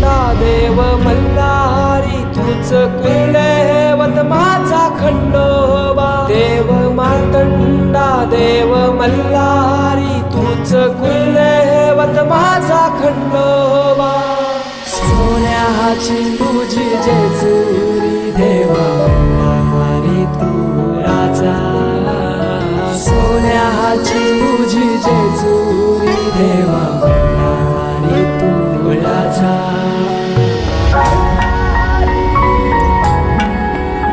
मातंडा देव मल्हारी तूच कुलदैवत माझा खंडोबा देव मातंडा देव मल्हारी तूच कुलदैवत माझा खंडोबा सोन्याची तुझी जेजू